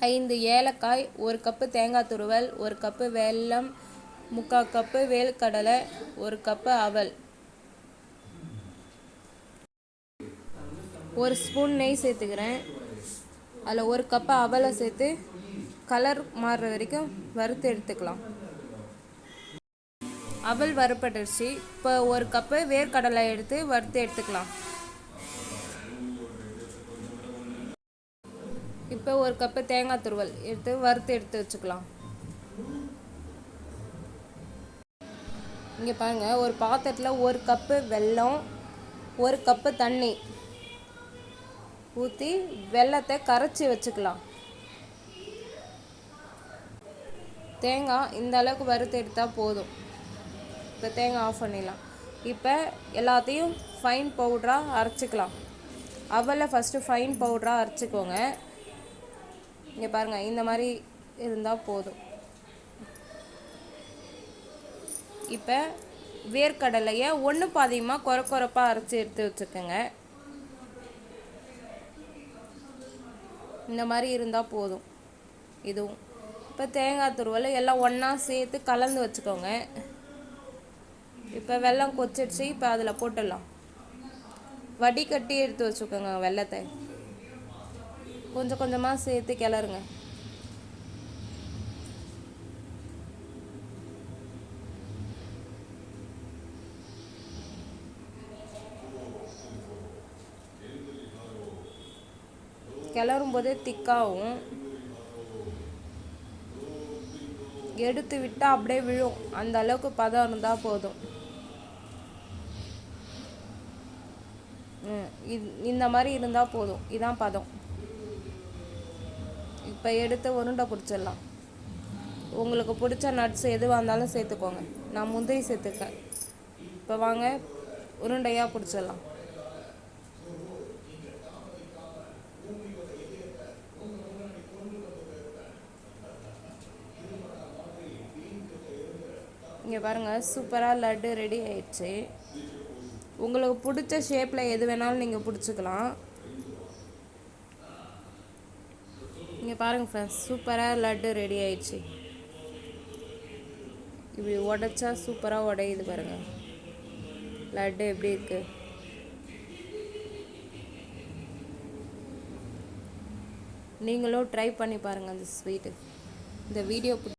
5 ஏலக்காய், 1 கப்பு தேங்காய் துருவல், 1 கப்பு வெல்லம், 3/4 கப்பு வேர்க்கடலை, 1 கப்பு அவல், 1 ஸ்பூன் நெய் சேர்த்துக்கிறேன். அதில் 1 கப்பு அவலை சேர்த்து கலர் மாறுற வரைக்கும் வறுத்து எடுத்துக்கலாம். அவல் வறுப்பட்டுருச்சு. இப்போ 1 கப்பு வேர்க்கடலை எடுத்து வறுத்து எடுத்துக்கலாம். இப்போ 1 கப்பு தேங்காய் துருவல் எடுத்து வறுத்து எடுத்து வச்சுக்கலாம். இங்கே பாருங்கள், ஒரு பாத்திரத்தில் 1 கப்பு வெல்லம், 1 கப்பு தண்ணி ஊற்றி வெல்லத்தை கரைச்சி வச்சுக்கலாம். தேங்காய் இந்த அளவுக்கு வறுத்து எடுத்தால் போதும். இப்போ தேங்காய் ஆஃப் பண்ணிடலாம். இப்போ எல்லாத்தையும் ஃபைன் பவுடராக அரைச்சிக்கலாம். அவலை ஃபஸ்ட்டு ஃபைன் பவுடராக அரைச்சிக்கோங்க. இங்கே பாருங்கள், இந்த மாதிரி இருந்தால் போதும். இப்போ வேர்க்கடலையை ஒன்று பாதியமாக கொரப்பாக அரைச்சி எடுத்து வச்சுக்கோங்க. இந்த மாதிரி இருந்தால் போதும். இதுவும் இப்போ தேங்காய் துருவல் எல்லாம் ஒன்றா சேர்த்து கலந்து வச்சுக்கோங்க. இப்போ வெல்லம் கொச்சிடுச்சு. இப்போ அதில் போட்டுடலாம். வடிகட்டி எடுத்து வச்சுக்கோங்க. வெல்லத்தை கொஞ்சம் கொஞ்சமாக சேர்த்து கிளறுங்க. கிளறும் போதே திக்காகும். எடுத்து விட்டால் அப்படியே விழும். அந்த அளவுக்கு பதம் இருந்தால் போதும். இந்த மாதிரி இருந்தால் போதும். இதான் பதம். இப்போ எடுத்து உருண்டை பிடிச்சிடலாம். உங்களுக்கு பிடிச்ச நட்ஸ் எதுவாக இருந்தாலும் சேர்த்துக்கோங்க. நான் முந்திரி சேர்த்துக்கேன். இப்போ வாங்க உருண்டையாக பிடிச்சிடலாம். இங்கே பாருங்கள், சூப்பராக லட்டு ரெடி ஆயிடுச்சு. உங்களுக்கு பிடிச்ச ஷேப்பில் எது வேணாலும் நீங்கள் பிடிச்சிக்கலாம். இங்கே பாருங்கள் ஃப்ரெண்ட்ஸ், சூப்பராக லட்டு ரெடி ஆயிடுச்சு. இப்படி உடைச்சா சூப்பராக உடையுது பாருங்கள். லட்டு எப்படி இருக்குது? நீங்களும் ட்ரை பண்ணி பாருங்கள் அந்த ஸ்வீட்டு. இந்த வீடியோ